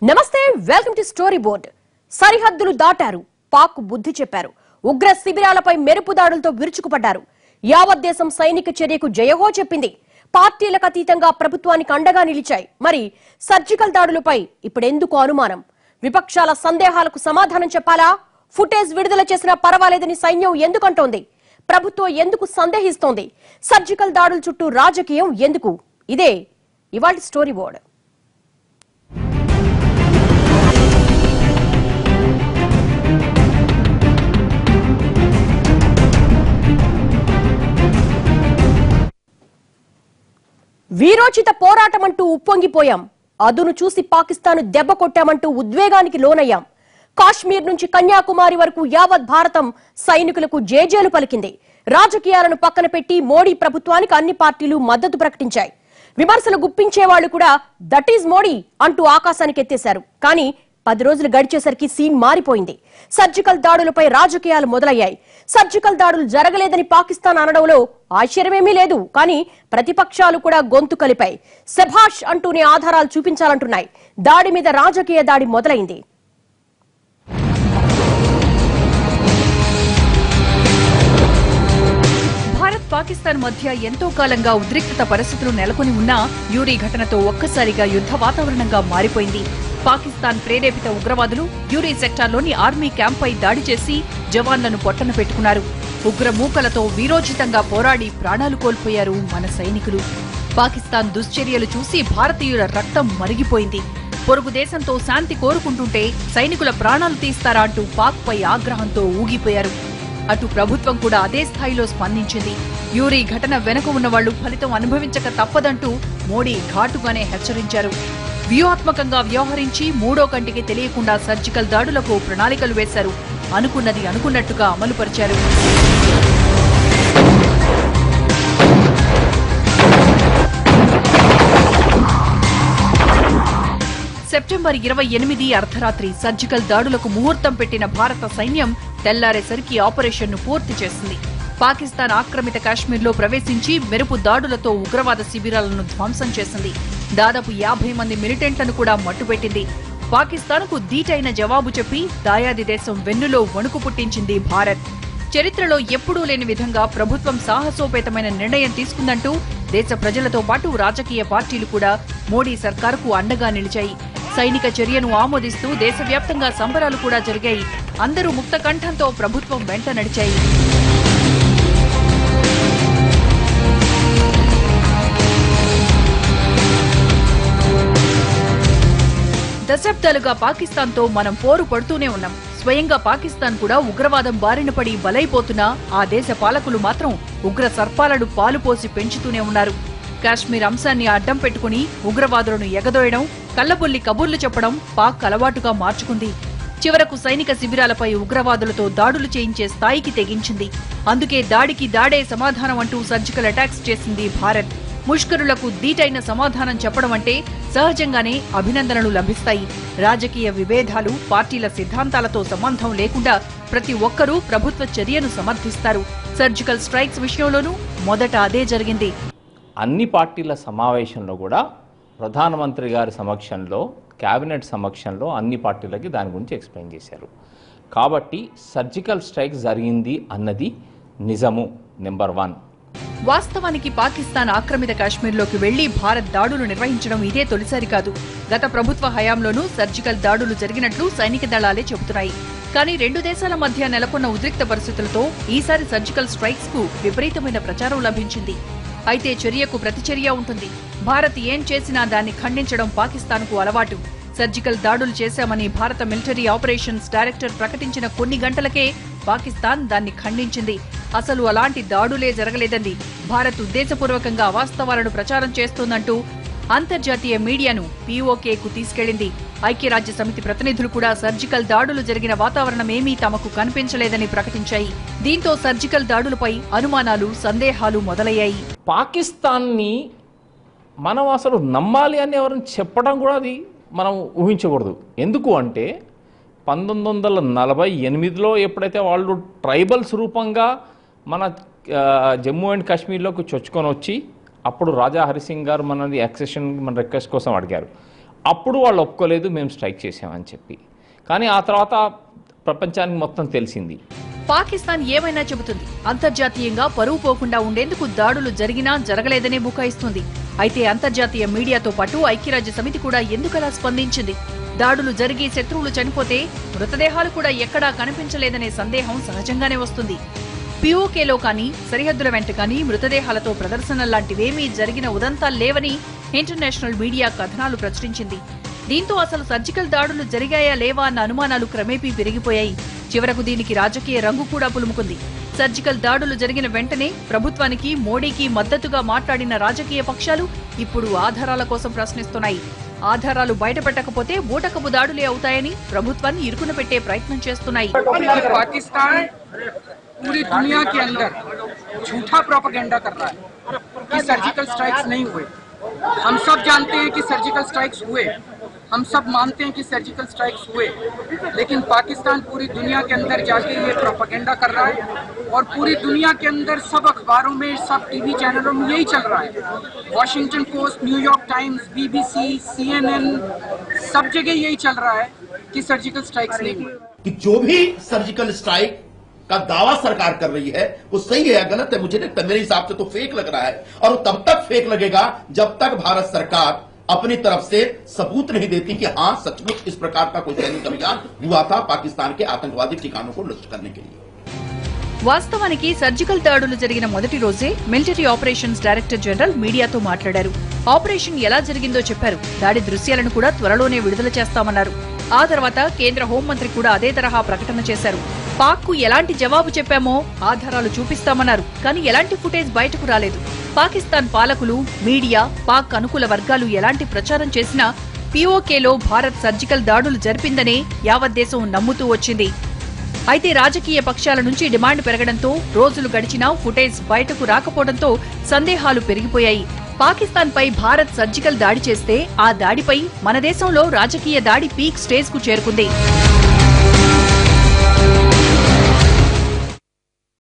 నమస్తే welcome to story board. సరిహద్దులు దాటారు, పాక్ బుద్ధి చెప్పారు. ఉగ్ర శిబిరాలపై మెరుపు దాడులతో విరుచుకుపడ్డారు. యావత్ దేశం సైనిక చర్యకు జయహో చెప్పింది. పార్టీలకు అతీతంగా ప్రభుత్వానికి అండగా నిలిచాయి. మరి సర్జికల్ దాడులపై ఇప్పుడెందుకు అనుమానం? విపక్షాల సందేహాలకు సమాధానం చెప్పాలా? ఫుటేజ్ విడుదల చేసినా పర్వాలేదని సైన్యం ఎందుకంటోంది? ప్రభుత్వం ఎందుకు సందేహిస్తోంది? సర్జికల్ దాడుల చుట్టూ రాజకీయం ఎందుకు? ఇదే ఇవాళ స్టోరీ బోర్డ్. వీరోచిత పోరాటమంటూ ఉప్పొంగిపోయాం. అదును చూసి పాకిస్తాన్ దెబ్బ కొట్టామంటూ ఉద్వేగానికి లోనయ్యాం. కాశ్మీర్ నుంచి కన్యాకుమారి వరకు యావత్ భారతం సైనికులకు జేజేలు పలికింది. రాజకీయాలను పక్కన పెట్టి మోడీ ప్రభుత్వానికి అన్ని పార్టీలు మద్దతు ప్రకటించాయి. విమర్శలు గుప్పించే వాళ్లు కూడా దట్ ఈజ్ మోడీ అంటూ ఆకాశానికి ఎత్తేశారు. కానీ 10 రోజులు గడిచేసరికి సీన్ మారిపోయింది. సర్జికల్ దాడులపై రాజకీయాలు మొదలయ్యాయి. సర్జికల్ దాడులు జరగలేదని పాకిస్తాన్ అనడంలో ఆశ్చర్యమేమీ లేదు. కానీ ప్రతిపక్షాలు కూడా గొంతు కలిపాయి. శభాష్ అంటూనే ఆధారాలు చూపించాలంటున్నాయి. దాడి మీద రాజకీయ దాడి మొదలైంది. భారత్ పాకిస్తాన్ మధ్య ఎంతో కాలంగా ఉద్రిక్తత పరిస్థితులు నెలకొని ఉన్నా యూరీ ఘటనతో ఒక్కసారిగా యుద్ధ వాతావరణంగా మారిపోయింది. పాకిస్తాన్ ప్రేరేపిత ఉగ్రవాదులు యూరీ సెక్టార్లోని ఆర్మీ క్యాంప్పై దాడి చేసి జవాన్లను పొట్టన పెట్టుకున్నారు. ఉగ్ర మూకలతో వీరోచితంగా పోరాడి ప్రాణాలు కోల్పోయారు మన సైనికులు. పాకిస్తాన్ దుశ్చర్యలు చూసి భారతీయుల రక్తం మరిగిపోయింది. పొరుగు దేశంతో శాంతి కోరుకుంటుంటే సైనికుల ప్రాణాలు తీస్తారా అంటూ పాక్ పై ఆగ్రహంతో ఊగిపోయారు. అటు ప్రభుత్వం కూడా అదే స్థాయిలో స్పందించింది. యూరీ ఘటన వెనుక ఉన్నవాళ్లు ఫలితం అనుభవించక తప్పదంటూ మోడీ ఘాటుగానే హెచ్చరించారు. వ్యూహాత్మకంగా వ్యవహరించి మూడో కంటికి తెలియకుండా సర్జికల్ దాడులకు ప్రణాళికలు వేశారు. అనుకున్నది అనుకున్నట్టుగా అమలుపరిచారు. సెప్టెంబర్ 28 అర్ధరాత్రి సర్జికల్ దాడులకు ముహూర్తం పెట్టిన భారత సైన్యం తెల్లారేసరికి ఆపరేషన్ను పూర్తి చేసింది. పాకిస్తాన్ ఆక్రమిత కాశ్మీర్లో ప్రవేశించి మెరుపు దాడులతో ఉగ్రవాద శిబిరాలను ధ్వంసం చేసింది. దాదాపు 50 మంది మిలిటెంట్లను కూడా మట్టుపెట్టింది. పాకిస్తాన్కు ధీటైన జవాబు చెప్పి దాయాది దేశం వెన్నులో వణుకు పుట్టించింది భారత్. చరిత్రలో ఎప్పుడూ లేని విధంగా ప్రభుత్వం సాహసోపేతమైన నిర్ణయం తీసుకుందంటూ దేశ ప్రజలతో పాటు రాజకీయ పార్టీలు కూడా మోడీ సర్కారుకు అండగా నిలిచాయి. సైనిక చర్యను ఆమోదిస్తూ దేశవ్యాప్తంగా సంబరాలు కూడా జరిగాయి. అందరూ ముక్త కంఠంతో ప్రభుత్వం వెంట నడిచాయి. దశాబ్దాలుగా పాకిస్తాన్తో మనం పోరు పడుతూనే ఉన్నాం. స్వయంగా పాకిస్తాన్ కూడా ఉగ్రవాదం బారిన పడి బలైపోతున్నా ఆ దేశ పాలకులు మాత్రం ఉగ్ర సర్పాలను పాలుపోసి పెంచుతూనే ఉన్నారు. కాశ్మీర్ అంశాన్ని అడ్డం పెట్టుకుని ఉగ్రవాదులను ఎగదోయడం, కల్లబొల్లి కబుర్లు చెప్పడం పాక్ అలవాటుగా మార్చుకుంది. చివరకు సైనిక శిబిరాలపై ఉగ్రవాదులతో దాడులు చేయించే స్థాయికి తెగించింది. అందుకే దాడికి దాడే సమాధానం అంటూ సర్జికల్ అటాక్స్ చేసింది భారత్. ముష్కరులకు ధీటైన సమాధానం చెప్పడం అంటే సహజంగానే అభినందనలు లభిస్తాయి. రాజకీయ విభేదాలు, పార్టీల సిద్ధాంతాలతో సంబంధం లేకుండా ప్రతి ఒక్కరూ ప్రభుత్వ చర్యను సమర్థిస్తారు. సర్జికల్ స్ట్రైక్స్ విషయంలోనూ మొదట అదే జరిగింది. అన్ని పార్టీల సమావేశంలో కూడా ప్రధానమంత్రి గారి సమక్షంలో, కేబినెట్ సమక్షంలో అన్ని పార్టీలకి దాని గురించి ఎక్స్ప్లెయిన్ చేశారు. కాబట్టి సర్జికల్ స్ట్రైక్ జరిగింది అన్నది నిజము. నెంబర్ 1. వాస్తవానికి పాకిస్తాన్ ఆక్రమిత కాశ్మీర్లోకి వెళ్లి భారత్ దాడులు నిర్వహించడం ఇదే తొలిసారి కాదు. గత ప్రభుత్వ హయాంలోనూ సర్జికల్ దాడులు జరిగినట్లు సైనిక దళాలే చెబుతున్నాయి. కానీ రెండు దేశాల మధ్య నెలకొన్న ఉద్రిక్త పరిస్థితులతో ఈసారి సర్జికల్ స్ట్రైక్స్ కు విపరీతమైన ప్రచారం లభించింది. అయితే చర్యకు ప్రతిచర్య ఉంటుంది. భారత్ ఏం చేసినా దాన్ని ఖండించడం పాకిస్తాన్కు అలవాటు. సర్జికల్ దాడులు చేశామని భారత మిలిటరీ ఆపరేషన్స్ డైరెక్టర్ ప్రకటించిన కొన్ని గంటలకే పాకిస్తాన్ దాన్ని ఖండించింది. అసలు అలాంటి దాడులే జరగలేదంది. భారత్ ఉద్దేశపూర్వకంగా అవాస్తవాలను ప్రచారం చేస్తోందంటూ అంతర్జాతీయ మీడియాను పీఓకేకు తీసుకెళ్లింది. ఐక్యరాజ్య సమితి ప్రతినిధులు కూడా సర్జికల్ దాడులు జరిగిన వాతావరణమేమీ తమకు కనిపించలేదని ప్రకటించాయి. దీంతో సర్జికల్ దాడులపై అనుమానాలు, సందేహాలు మొదలయ్యాయి. పాకిస్తాన్ని మనం అసలు నమ్మాలి అని ఎవరిని చెప్పడం కూడా అది మనం ఊహించకూడదు. ఎందుకు అంటే 1948లో ఎప్పుడైతే వాళ్ళు ట్రైబల్స్ రూపంగా మన జమ్మూ అండ్ కాశ్మీర్లోకి చొచ్చుకొని వచ్చి అప్పుడు రాజా హరిసింగ్ గారు మనది యాక్సెషన్ మన రిక్వెస్ట్ కోసం అడిగారు. అప్పుడు వాళ్ళు ఒప్పుకోలేదు మేము స్ట్రైక్ చేసామని చెప్పి. కానీ ఆ తర్వాత ప్రపంచానికి మొత్తం తెలిసింది. పాకిస్తాన్ ఏమైనా చెబుతుంది, అంతర్జాతీయంగా పరువు పోకుండా ఉండేందుకు దాడులు జరిగినా జరగలేదనే బుకాయిస్తుంది. అయితే అంతర్జాతీయ మీడియాతో పాటు ఐక్యరాజ్య సమితి కూడా ఎందుకలా స్పందించింది? దాడులు జరిగి శత్రువులు చనిపోతే మృతదేహాలు కూడా ఎక్కడా కనిపించలేదనే సందేహం సహజంగానే వస్తుంది. పిఓకేలో కానీ సరిహద్దుల వెంట కానీ మృతదేహాలతో ప్రదర్శనలాంటివేమీ జరిగిన ఉదంతాలు లేవని ఇంటర్నేషనల్ మీడియా కథనాలు ప్రచురించింది. దీంతో అసలు సర్జికల్ దాడులు జరిగాయా లేవా అన్న అనుమానాలు క్రమేపీ పెరిగిపోయాయి. చివరకు దీనికి రాజకీయ రంగు కూడా పులుముకుంది. సర్జికల్ దాడులు జరిగిన వెంటనే ప్రభుత్వానికి, మోడీకి మద్దతుగా మాట్లాడిన రాజకీయ పక్షాలు ఇప్పుడు ఆధారాల కోసం ప్రశ్నిస్తున్నాయి. ఆధారాలు బయటపెట్టకపోతే బూటకపు దాడులే అవుతాయని ప్రభుత్వాన్ని ఇరుకున పెట్టే ప్రయత్నం చేస్తున్నాయి. पाकिस्तान पूरी दुनिया के अंदर झूठा प्रोपेगेंडा कर रहा है कि सर्जिकल स्ट्राइक्स नहीं हुए। हम सब जानते हैं कि सर्जिकल स्ट्राइक्स हुए, हम सब मानते हैं कि सर्जिकल स्ट्राइक्स हुए, लेकिन पाकिस्तान पूरी दुनिया के अंदर जाके ये प्रोपेगेंडा कर रहा है और पूरी दुनिया के अंदर सब अखबारों में, सब टीवी चैनलों में यही चल रहा है। Washington post, New York times, BBC, CNN, सब जगह यही चल रहा है कि सर्जिकल स्ट्राइक्स नहीं हुए। कि जो भी सर्जिकल स्ट्राइक का दावा सरकार कर रही है वो सही है या गलत है मुझे नहीं, मेरे हिसाब से तो फेक लग रहा है। और वो तब तक फेक लगेगा जब तक भारत सरकार अपनी तरफ से सबूत नहीं देती कि हाँ सचमुच इस प्रकार का कोई सैनिक अभियान हुआ था पाकिस्तान के आतंकवादी ठिकानों को नष्ट करने के लिए। వాస్తవానికి సర్జికల్ దాడులు జరిగిన మొదటి రోజే మిలిటరీ ఆపరేషన్స్ డైరెక్టర్ జనరల్ మీడియాతో మాట్లాడారు. ఆపరేషన్ ఎలా జరిగిందో చెప్పారు. దాడి దృశ్యాలను కూడా త్వరలోనే విడుదల చేస్తామన్నారు. ఆ తర్వాత కేంద్ర హోంమంత్రి కూడా అదే తరహా ప్రకటన చేశారు. పాక్ కు ఎలాంటి జవాబు చెప్పామో ఆధారాలు చూపిస్తామన్నారు. కానీ ఎలాంటి ఫుటేజ్ బయటకు రాలేదు. పాకిస్తాన్ పాలకులు, మీడియా, పాక్ అనుకూల వర్గాలు ఎలాంటి ప్రచారం చేసినా పిఓకేలో భారత్ సర్జికల్ దాడులు జరిపిందనే యావత్ దేశం నమ్ముతూ వచ్చింది. అయితే రాజకీయ పక్షాల నుంచి డిమాండ్ పెరగడంతో రోజులు గడిచినా ఫుటేజ్ బయటకు రాకపోవడంతో సందేహాలు పెరిగిపోయాయి. పాకిస్తాన్ పై భారత్ సర్జికల్ దాడి చేస్తే ఆ దాడిపై మన దేశంలో రాజకీయ దాడి పీక్ స్టేజ్ కు చేరుకుంది.